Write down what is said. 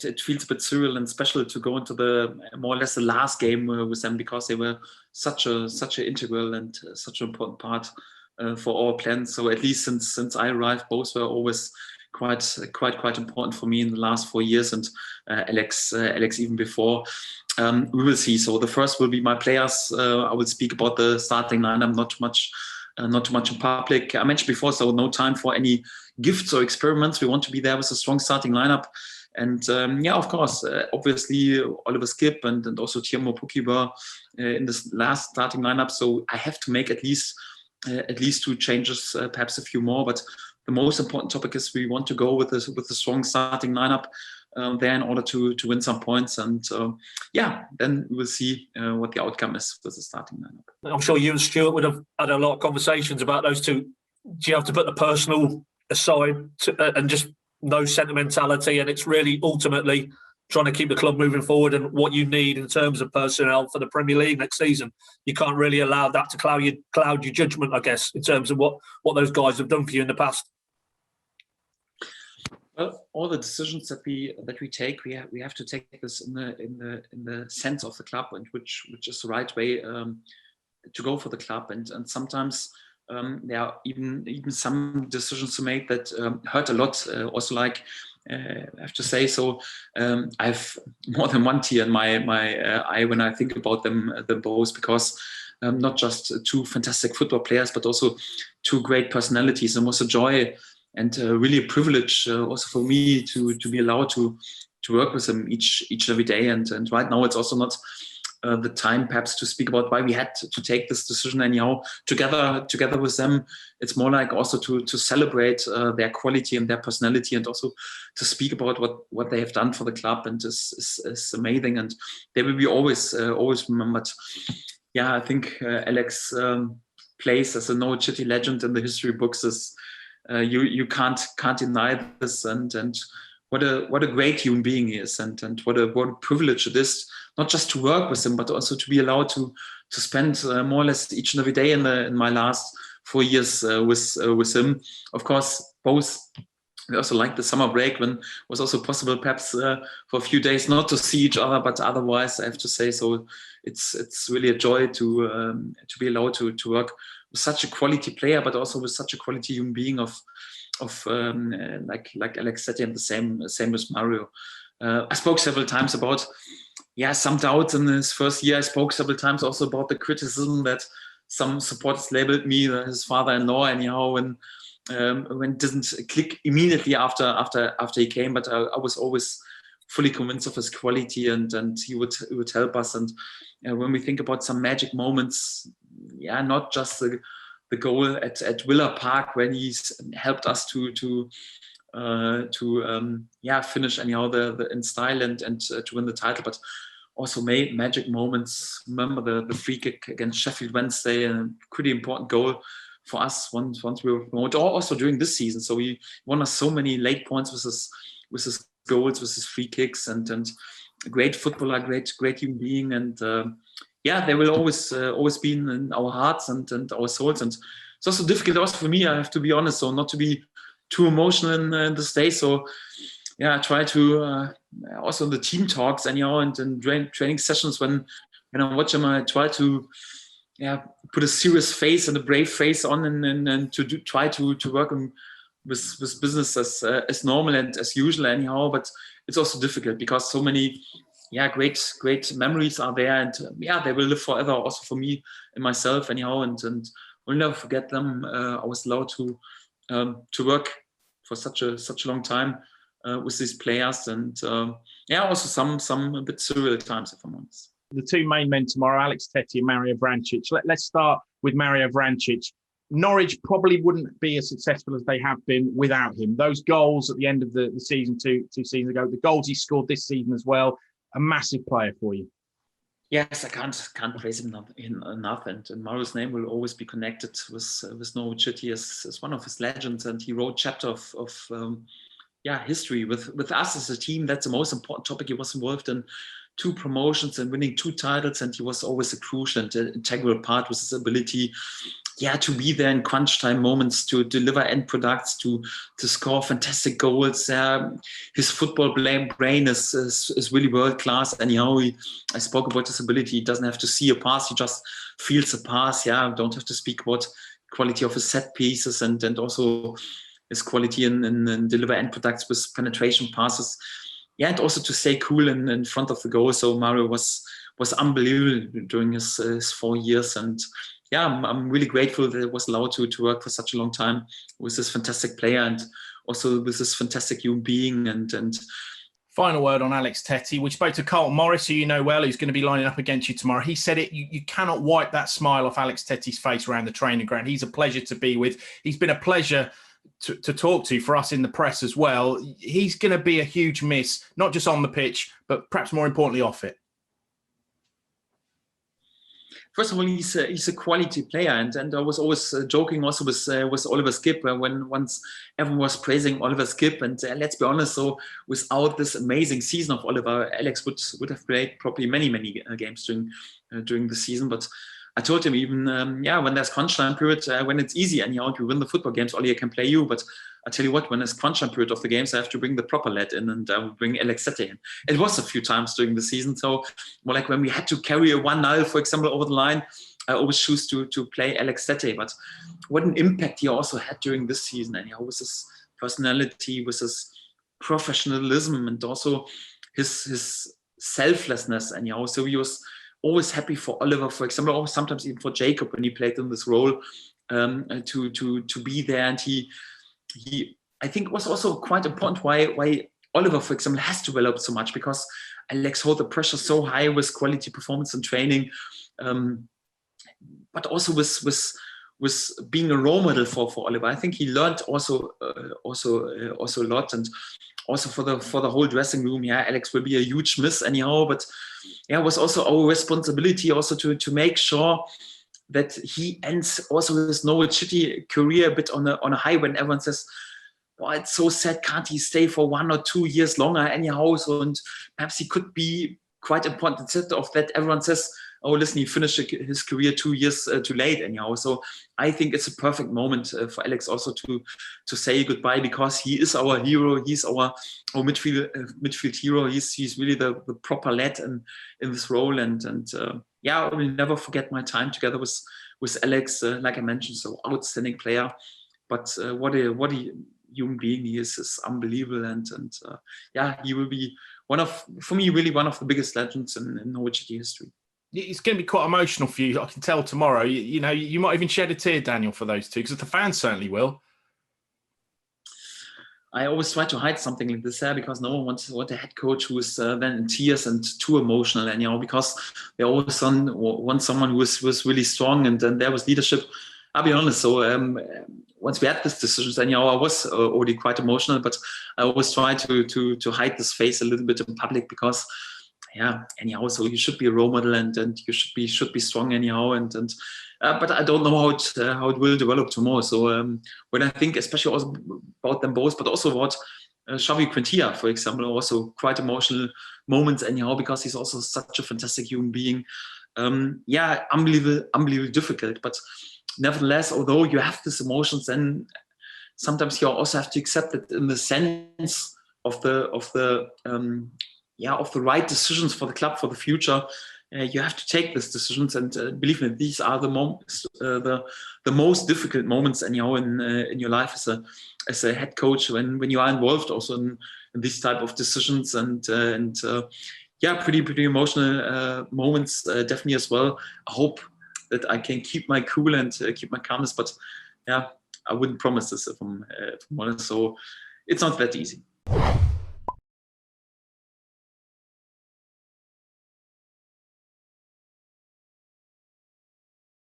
it feels a bit surreal and special to go into the more or less the last game with them, because they were such an integral and such an important part for our plans. So at least since I arrived, both were always quite important for me in the last 4 years, and Alex even before. We will see. So the first will be my players. I will speak about the starting lineup, not too much in public. I mentioned before, so no time for any gifts or experiments. We want to be there with a strong starting lineup. And of course, obviously Oliver Skip and also Timo Pukki were in this last starting lineup. So I have to make at least 2 changes, perhaps a few more. But the most important topic is we want to go with a strong starting lineup there in order to win some points. And then we'll see what the outcome is with the starting lineup. I'm sure you and Stuart would have had a lot of conversations about those two. Do you have to put the personal aside and just no sentimentality, and it's really ultimately trying to keep the club moving forward and what you need in terms of personnel for the Premier League next season? You can't really allow that to cloud your judgment, I guess, in terms of what those guys have done for you in the past. Well, all the decisions that we take, we have to take this in the sense of the club, and which is the right way to go for the club. And sometimes there are even some decisions to make that hurt a lot. Also, like I have to say, so I've more than one tear in my eye when I think about them both, because not just 2 fantastic football players, but also 2 great personalities. And it was a joy and really a privilege also for me to be allowed to work with them each and every day. And right now it's also not the time perhaps to speak about why we had to take this decision anyhow together with them. It's more like also to celebrate their quality and their personality, and also to speak about what they have done for the club, and is amazing, and they will be always remembered. Yeah, I think Alex place as a Norwich City legend in the history books is you can't deny this, and what a great human being he is, and what a privilege it is not just to work with him, but also to be allowed to spend more or less each and every day in my last 4 years with him. Of course, both we also liked the summer break when it was also possible perhaps for a few days not to see each other, but otherwise I have to say, so it's really a joy to be allowed to work with such a quality player, but also with such a quality human being of like Alex said, and the same with Mario. I spoke several times about some doubts in his first year. I spoke several times also about the criticism that some supporters labeled me his father-in-law anyhow when it didn't click immediately after he came. But I was always fully convinced of his quality, and he would help us. And when we think about some magic moments, not just the goal at Villa Park when he's helped us to finish anyhow in style and to win the title, but also made magic moments. Remember the free kick against Sheffield Wednesday, a pretty important goal for us once we were promoted. Also during this season, so he won us so many late points with his goals, with his free kicks, and a great footballer, great human being, and they will always be in our hearts and our souls. And it's also difficult also for me, I have to be honest, so not to be too emotional in this day. So I try to also in the team talks anyhow, and in training sessions when I watch him, I try to put a serious face and a brave face on, and to try to work with business as normal and as usual anyhow. But it's also difficult because so many great memories are there, and they will live forever also for me and myself anyhow, and we'll never forget them. I was allowed to work for such a long time with these players, and also some a bit surreal times, if I'm honest. The 2 main men tomorrow, Alex Tettey and Mario Vrančić. Let's start with Mario Vrančić. Norwich probably wouldn't be as successful as they have been without him. Those goals at the end of the season, two seasons ago, the goals he scored this season as well, a massive player for you. Yes, I can't praise him enough, and Mario's name will always be connected with Norwich City as one of his legends, and he wrote chapter of history with us as a team. That's the most important topic. He was involved in 2 promotions and winning 2 titles, and he was always a crucial and integral part with his ability to be there in crunch time moments, to deliver end products, to score fantastic goals. His football brain is really world class. And I spoke about his ability. He doesn't have to see a pass; he just feels a pass. Don't have to speak about quality of his set pieces and also his quality in deliver end products with penetration passes. And also to stay cool in front of the goal. So Mario was unbelievable during his 4 years. And I'm really grateful that I was allowed to work for such a long time with this fantastic player and also with this fantastic human being. And final word on Alex Tettey. We spoke to Carlton Morris, who you know well, who's going to be lining up against you tomorrow. He said you cannot wipe that smile off Alex Tettey's face around the training ground. He's a pleasure to be with. He's been a pleasure to talk to for us in the press as well. He's going to be a huge miss, not just on the pitch, but perhaps more importantly off it. First of all, he's a quality player, and I was always joking also with Oliver Skipp when once everyone was praising Oliver Skipp, and let's be honest, so without this amazing season of Oliver, Alex would have played probably many games during the season. But I told him even when there's crunch time period, when it's easy anyhow to win the football games, Oli, I can play you, but I tell you what, when it's crunch time period of the games, I have to bring the proper lad in, and I will bring Alex Tettey in. It was a few times during the season, so more like when we had to carry a 1-0, for example, over the line, I always choose to play Alex Tettey. But what an impact he also had during this season, anyhow, with his personality, with his professionalism, and also his selflessness, anyhow. So he was always happy for Oliver, for example, or sometimes even for Jacob when he played in this role, to be there. And he I think was also quite important why Oliver, for example, has developed so much, because Alex hold the pressure so high with quality performance and training, but also with being a role model for Oliver. I think he learned also a lot, and also for the whole dressing room. Alex will be a huge miss anyhow, but it was also our responsibility also to make sure that he ends also his Norwich City career a bit on a high, when everyone says, "Oh, it's so sad, can't he stay for 1 or 2 years longer anyhow?" So, and perhaps he could be quite important. Instead of that, everyone says, "Oh, listen, he finished his career 2 years too late anyhow." So I think it's a perfect moment for Alex also to say goodbye, because he is our hero. He's our midfield hero. He's really the proper lad in this role. And I will never forget my time together with Alex. Like I mentioned, so outstanding player, but what a human being he is unbelievable. And he will be for me really one of the biggest legends in Norwich City history. It's going to be quite emotional for you, I can tell tomorrow. You might even shed a tear, Daniel, for those two, because the fans certainly will. I always try to hide something like this because no one wants a head coach who is then in tears and too emotional, and because they always want someone who is really strong, and then there was leadership. I'll be honest. So once we had this decision, I was already quite emotional, but I always try to hide this face a little bit in public, because so you should be a role model, and you should be strong anyhow, and but I don't know how it will develop tomorrow. So when I think especially also about them both, but also about Xavi Quintilla, for example, also quite emotional moments anyhow, because he's also such a fantastic human being. Unbelievable difficult, but nevertheless, although you have these emotions, then sometimes you also have to accept it in the sense of the right decisions for the club for the future. You have to take these decisions, and believe me, these are the most difficult moments anyhow in your life as a head coach, when you are involved also in these type of decisions, and pretty emotional moments definitely as well. I hope that I can keep my cool and keep my calmness, but I wouldn't promise this if I'm honest. So it's not that easy.